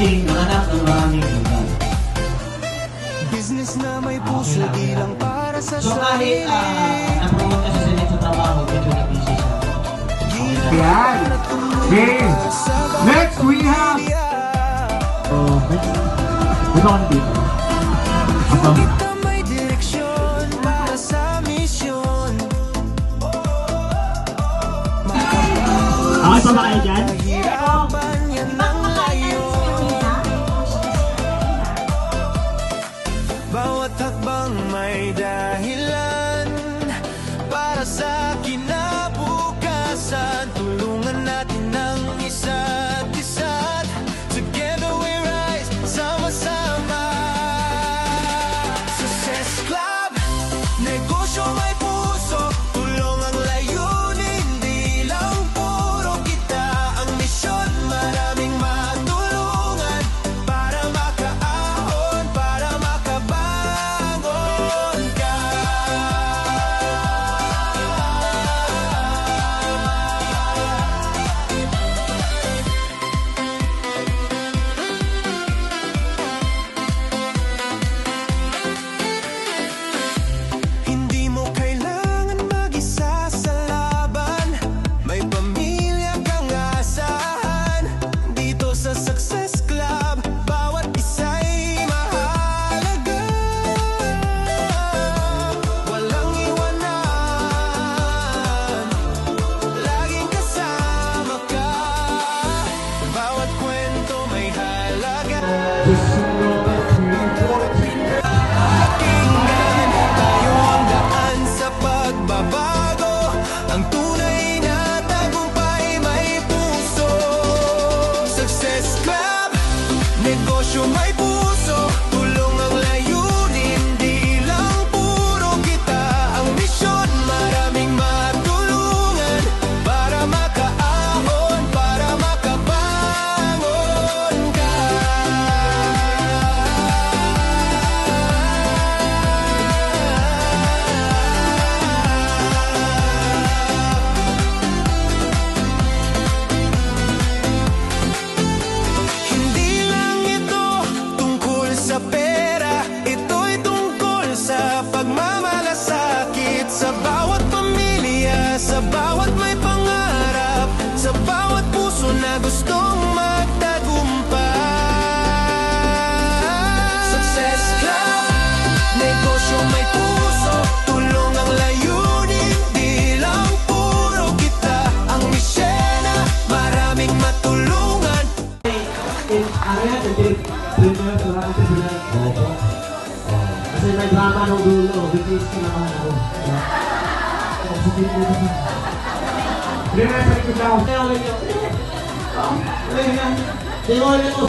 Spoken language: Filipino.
kasing nakanap ng maraming lugar. Business na may puso di lang para sa so kahit napromote ka sa Senate sa trabaho, medyo na-busy siya. Yan! Okay! Next we have... Dito ka dito. Kita may direksyon para sa misyon. Okay pa ba kayo dyan? Hirapan yan ang layon. Bawat hakbang may dahilan para sa kinabukasan. Tulungan natin ang isa't isa't. Together we rise, sama-sama. Success Club, negosyo may puso. Tulong ang layunin, di lang puro kita. Ang misyon, maraming matulungan. Para makaahon, para makabangon ka. Hindi mo kailangan mag-isa sa laban. May pamilya kang asahan. Dito sa Success Club, bawat isa'y mahalaga. Walang iwanan, laging kasama ka. Bawat kwento may halaga. Pakinggan, tayo ang daan sa pagbabago. Ang tunay na tagumpay may puso. Success Club, negosyo may puso. Tulong ang layunin, di lang puro kita. Ang misyon, maraming matulungan. Para makaahon, para makabangon ka. Hindi lang ito tungkol sa pera. Ito'y tungkol sa pagmamalasakit. Sa bawat pamilya, sa bawat may pangarap. Sa bawat puso na gustong magtagumpay. Success Club, negosyo may puso. Tulong ang layunin, di lang puro kita. Ang misyena, maraming matulungan. Ano yan? Thriller, surround thriller. Opo. Kasi may drama nung dulo, which is kinakahan ako. Thriller sa likod daw. Kaya ulit yun. Ulit yan. Tingnan ulit mo.